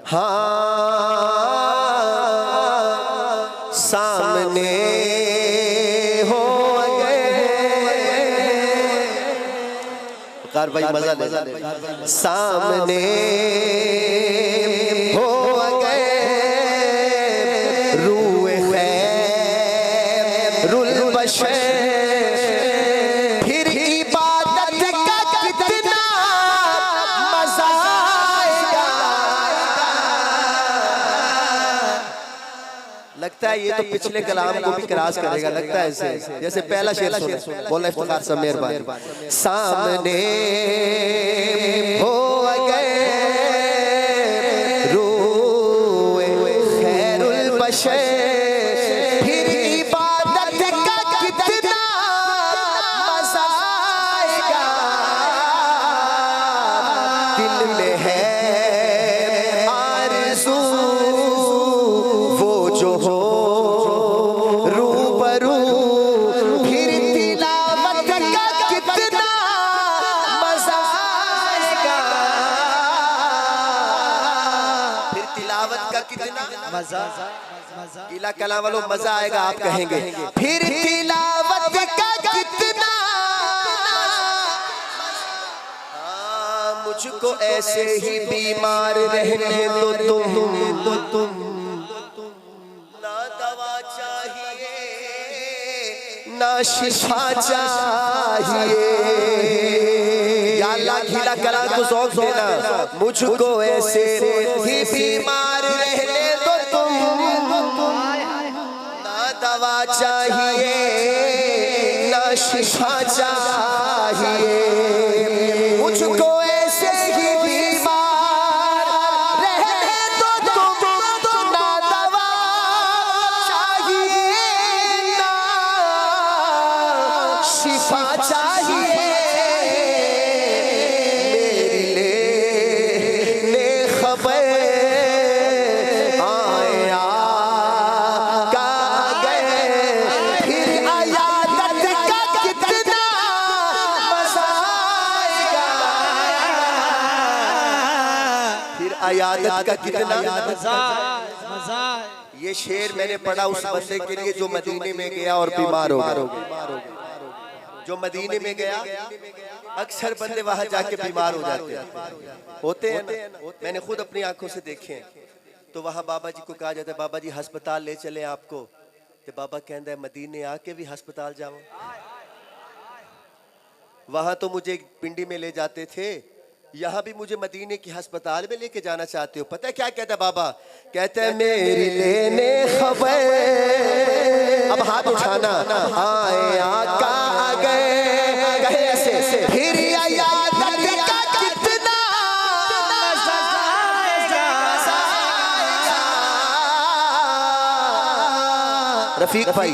हाँ सामने हो गए। कार भाई मजा ले, सामने हो गए रूए खैरुल बशर। फिर इबादत का कितना मजा आएगा। लगता है ये तो पिछले कलाम को भी क्रॉस करेगा, लगता है ऐसे जैसे पहला शेर सुना बोला इफ्तिखार साहब मेहरबानी। सामने हो गए रूए खैरुल बशर। फिर इबादत का कितना मजा आएगा। दिल में है आरज़ू वो जो हो रूबरू। फिर तिलावत का कितना मजा आएगा। फिर तिलावत का कितना मजा। गीला कलाम वालों मजा आएगा आप कहेंगे। फिर तिलावत का कितना। मुझको ऐसे ही बीमार रहने दो तुम। ना दवा चाहिए ना शिफा चाहिए। या अल्लाह गीला कलाम को ज़ौक़ देना। मुझको ऐसे ही बीमार रहने दो तुम। ना दवा चाहिए ना शिफा चाहिए। मुझको ऐसे ही बीमार रहने दो तुम। ना दवा चाहिए ना शिफा चाहिए। मेरी लेने खबर आया का गए। फिर अयादत का कितना मजा आएगा। फिर अयादत का कितना मजा। ये शेर मैंने पढ़ा उस बंदे के लिए जो मदीने में गया और बीमार हो गया। जो मदीने में गया, अक्सर बंदे वहां जाके बीमार हो जाते हैं, होते हैं ना। मैंने खुद अपनी आंखों से देखे हैं। तो वहां बाबा जी को कहा जाता है बाबा जी हस्पताल ले चले आपको। तो बाबा कहता है मदीने आके भी हस्पताल जाओ। वहां तो मुझे पिंडी में ले जाते थे, यहाँ भी मुझे मदीने की हस्पताल में लेके जाना चाहते हो। पता है क्या कहता है बाबा? कहता है मेरी लेने खबर। अब हाथ उठाना आए आका आ गए कहे ऐसे। फिर अयादत का कितना मजा आएगा। रफीक भाई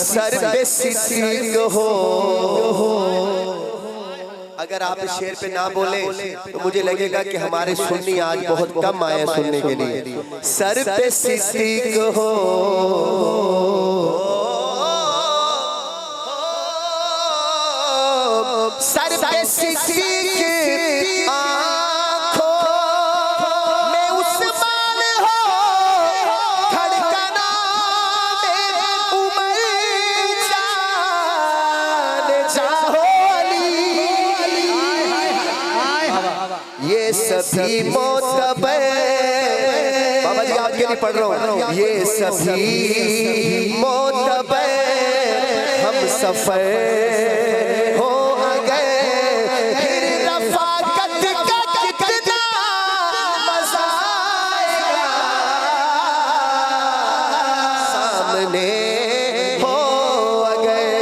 सर पे सिद्दीक हो। अगर आप इस शेर पे ना बोले तो मुझे लगेगा कि हमारे सुन्नी आज बहुत कम आए सुनने के लिए। सर पे सिद्दीक हो सर पे सिद्दीक आँखों में उस्मान हो। धड़कना में उमर जान जाहो ये सभी मोतबर। बाबा जी आपके लिए पढ़ रहा हूँ। ये सभी मोतबर हम सफर हो गए। फिर रफ़ाकत का कितना मजा आएगा। सामने हो गए।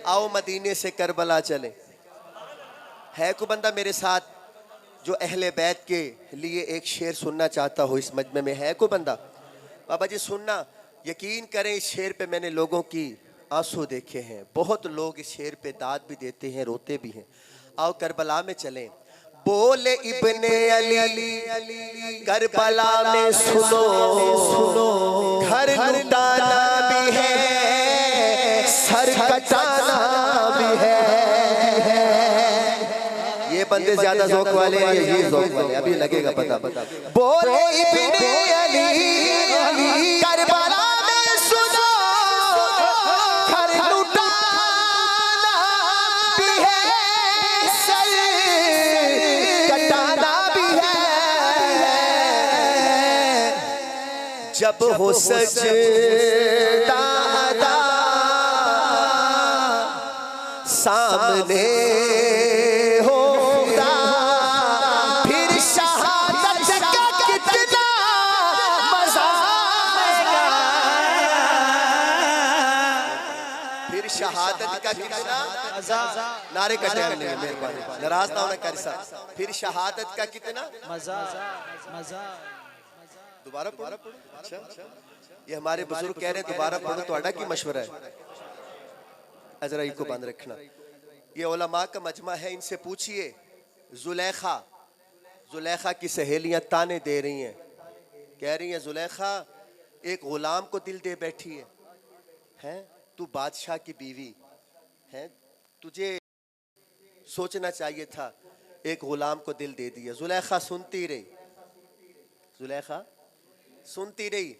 आओ मदीने से करबला चले। है को बंदा मेरे साथ जो अहले बैत के लिए एक शेर सुनना चाहता हो इस मजमे में? है को बंदा? बाबा जी सुनना। यकीन करें इस शेर पे मैंने लोगों की आंसू देखे हैं। बहुत लोग इस शेर पे दाद भी देते हैं, रोते भी हैं। आओ करबला में चलें। बोले इब्ने अली करबला में सुनो घर लुटाना भी है सर कटाना भी है। ये बंदे बंदे ज्यादा ज़ौक़ वाले हैं या ये ज़ौक़ वाले, अभी लगेगा पता। बोले इब्ने अली करबला में सुनो, हर लुटाना भी है, सर कटाना भी है, जब हो सजदा अदा सामने हो खुदा, फिर शहादत का कितना मजा आएगा, फिर शहादत का कितना मजा। नारे का टाइम नहीं है मेरे पास, नाराज ना होना कर साहब। फिर शहादत का कितना मजा, मजा। दोबारा पढ़ो। अच्छा, ये हमारे बुजुर्ग कह रहे हैं दोबारा पढ़ो, तो अड़ा की मशवरा है, जरा इनको बंद रखना। ये उलमा का मजमा है, इनसे पूछिए। जुलेखा की सहेलियां ताने दे रही हैं, कह रही हैं जुलेखा एक गुलाम को दिल दे बैठी है, तू बादशाह की बीवी है, तुझे सोचना चाहिए था, एक गुलाम को दिल दे दिया। जुलेखा सुनती रही,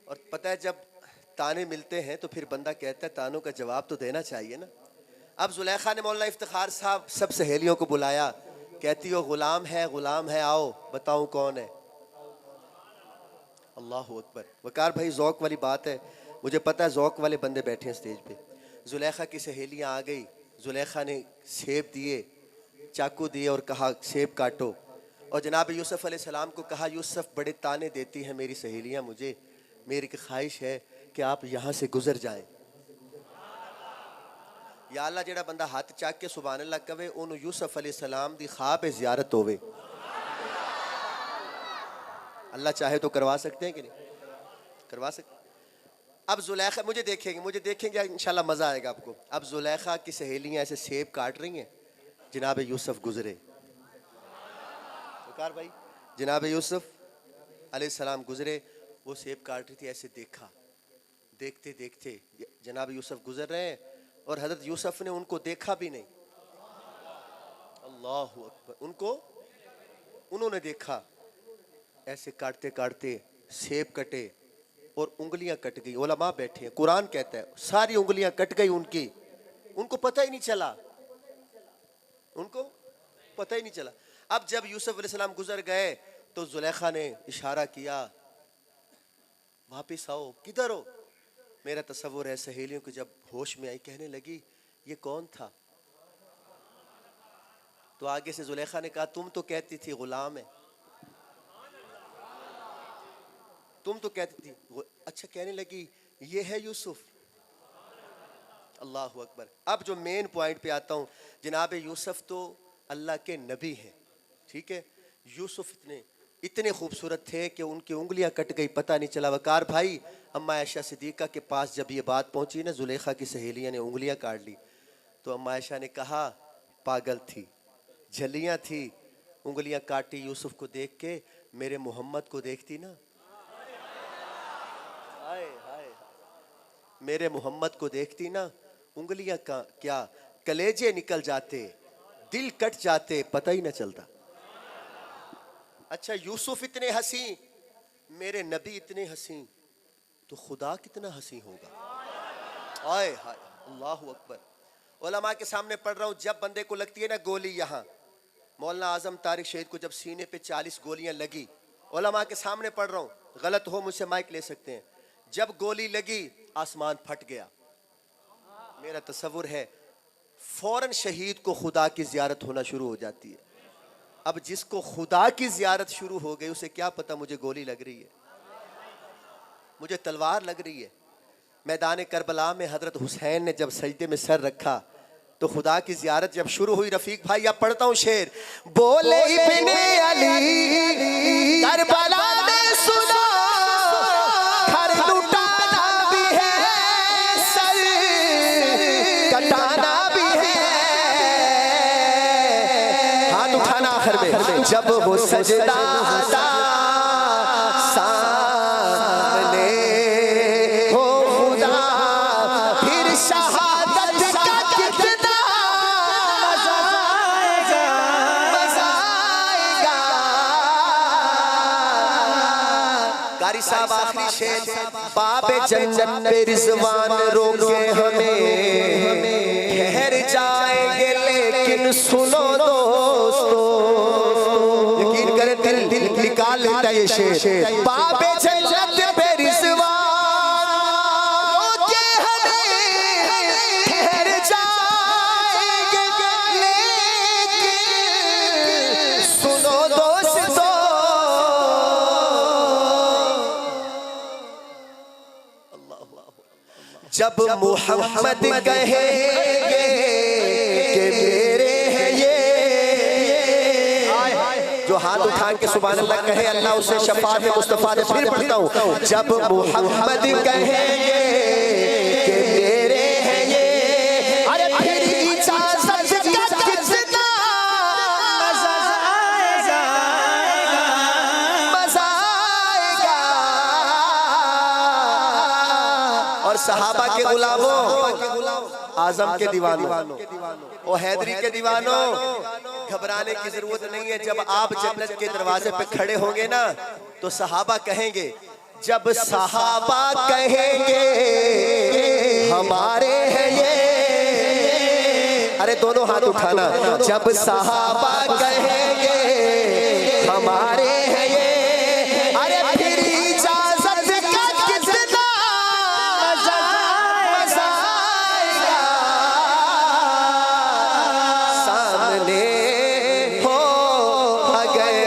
और पता है जब ताने मिलते हैं तो फिर बंदा कहता है तानों का जवाब तो देना चाहिए ना। अब जुलेखा ने मौलाना इफ्तिखार साहब सब सहेलियों को बुलाया, कहती हो गुलाम है, आओ बताऊं कौन है। अल्लाह अकबर। वकार भाई ज़ौक़ वाली बात है, मुझे पता है ज़ौक़ वाले बंदे बैठे हैं स्टेज पे। जुलेखा की सहेलियां आ गई, जुलेखा ने सेब दिए, चाकू दिए और कहा सेब काटो, और जनाब यूसुफ अलैहिस्सलाम को कहा यूसुफ बड़े ताने देती हैं मेरी सहेलियां मुझे, मेरी ख्वाहिश है कि आप यहाँ से गुजर जाएं। या अल्लाह जेड़ा बंदा हाथ चाक के सुभान अल्लाह कवे उन्होंने यूसुफ अलैहिस्सलाम दी ख्वाब ज़ियारत होवे। अल्लाह चाहे तो करवा सकते हैं कि नहीं, करवा सकते। अब जुलेखा मुझे देखेंगे इंशाल्लाह मज़ा आएगा आपको। अब जुलेखा की सहेलियाँ ऐसे सेब काट रही हैं, जनाब यूसुफ गुजरे। वकार भाई जनाब यूसुफ अलैहिस्सलाम गुजरे, वो सेब काट रही थी, ऐसे देखा, देखते देखते जनाब यूसुफ गुजर रहे हैं और हजरत यूसुफ ने उनको देखा भी नहीं। अल्लाह अकबर। उन्होंने देखा, ऐसे काटते काटते सेब कटे और उंगलियां कट गई। उलमा बैठे हैं, कुरान कहता है सारी उंगलियां कट गई उनकी, उनको पता ही नहीं चला। अब जब यूसुफ अलैहिस्सलाम गुजर गए तो जुलेखा ने इशारा किया वापिस आओ, किधर हो। मेरा तसव्वुर है सहेलियों को जब होश में आई कहने लगी ये कौन था, तो आगे से जुलेखा ने कहा तुम तो कहती थी गुलाम है, तुम तो कहती थी। अच्छा, कहने लगी ये है यूसुफ। अल्लाह अकबर। अब जो मेन पॉइंट पे आता हूँ, जनाब यूसुफ तो अल्लाह के नबी हैं, ठीक है। यूसुफ इतने खूबसूरत थे कि उनकी उंगलियां कट गई, पता नहीं चला। वकार भाई अम्मा आयशा सिद्दीक़ा के पास जब ये बात पहुंची ना, जुलेखा की सहेलियां ने उंगलियां काट ली, तो अम्मा आयशा ने कहा पागल थी, झलियां थी, उंगलियां काटी। यूसुफ को देख के मेरे मोहम्मद को देखती ना, हाय हाय, मेरे मोहम्मद को देखती ना, उंगलियां का क्या कलेजे निकल जाते, दिल कट जाते, पता ही ना चलता। अच्छा, यूसुफ इतने हसी, मेरे नबी इतने हसी, तो खुदा कितना हसी होगा। हाय हाय, अल्लाह अकबर। उलमा के सामने पढ़ रहा हूँ, जब बंदे को लगती है ना गोली, यहाँ मौलाना आजम तारिक शहीद को जब सीने पे 40 गोलियां लगी, उलमा के सामने पढ़ रहा हूँ, गलत हो मुझसे माइक ले सकते हैं, जब गोली लगी आसमान फट गया। मेरा तसव्वुर है फौरन शहीद को खुदा की जियारत होना शुरू हो जाती है। अब जिसको खुदा की जियारत शुरू हो गई उसे क्या पता मुझे गोली लग रही है, मुझे तलवार लग रही है। मैदान करबला में हजरत हुसैन ने जब सजदे में सर रखा तो खुदा की जियारत जब शुरू हुई, रफीक भाई अब पढ़ता हूँ शेर, बोले इब्ने अली करबला में सुनो, घर लुटाना भी है, सर कटाना भी है, हाथ उठाना आखिर में, जब वो सजदा आता सामने हो खुदा, फिर शहादत का कितना मजा आएगा, मजा कारी साहब आखिरी शेर, बाबे जन्नत पे रिजवान रोके हमें, ठहर जाएंगे लेकिन सुनो दोस्तों, यकीन करें दिल निकाल लेता है ये शेर। बाबे जन्नत पे रिजवान रोके हमें, ठहर जाएंगे लेकिन सुनो दोस्तों, जब मोहम्मद कहेंगे कि मेरे हैं ये, जो हाथ उठा के सुभान अल्लाह कहे अल्लाह उसे शफाअत में मुस्तफा दे। फिर पढ़ता हूँ, जब मोहम्मद कहेंगे कि मेरे हैं ये, अरे फिर इजाज़त का कितना मज़ा आएगा, मज़ा आएगा। और सहाबा के गुलामों, आजम के दीवानों, ओ हैदरी के दीवानों, घबराने की जरूरत नहीं है। जब आप जन्नत के दरवाजे पे खड़े होंगे ना, तो सहाबा कहेंगे, जब सहाबा कहेंगे हमारे हैं ये, अरे दोनों हाथ उठाना, जब सहाबा कहेंगे हमारे हैं ये, अरे फिर इजाजत का कितना मजा आएगा, सामने हो गए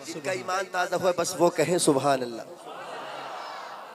जिनका ईमान ताज़ा हुआ, बस वो कहें सुभान अल्लाह।